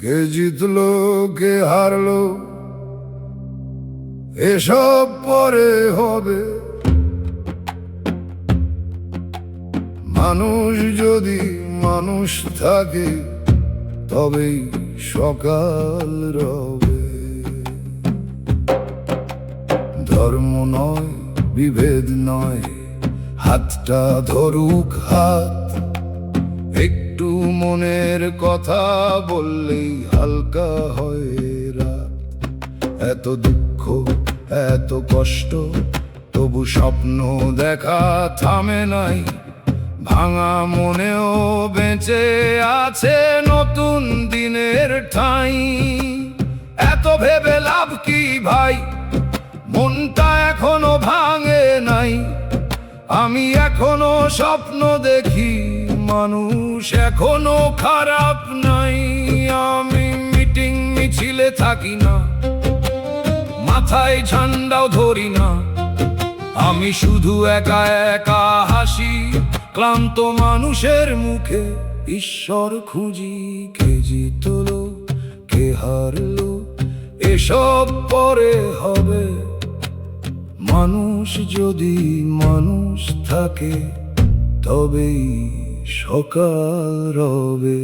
কে জিতলো কে হারলো এসব পরে হবে। মানুষ যদি মানুষ থাকে তবেই সকাল রবে। ধর্ম নয় বিভেদ নয়, হাতটা ধরুক হাত। একটু মনের কথা বললেই হালকা হয় রাত। এত দুঃখ এত কষ্ট তবু স্বপ্ন দেখা থামে নাই। ভাঙা মনেও বেঁচে আছে নতুন দিনের ঠাঁই। এত ভেবে লাভ কি ভাই, মনটা এখনো ভাঙে নাই। আমি এখনো স্বপ্ন দেখি, মানুষ এখনো খারাপ নাই। আমি মিটিং মিছিলে থাকি না, মাথায় ঝান্ডাও ধরি না। আমি শুধু একা একা হাসি, ক্লান্ত মানুষের মুখে ঈশ্বর খুঁজি। কে জিতলো কে হারলো এসব পরে হবে। মানুষ যদি মানুষ থাকে তবেই সকাল রবে।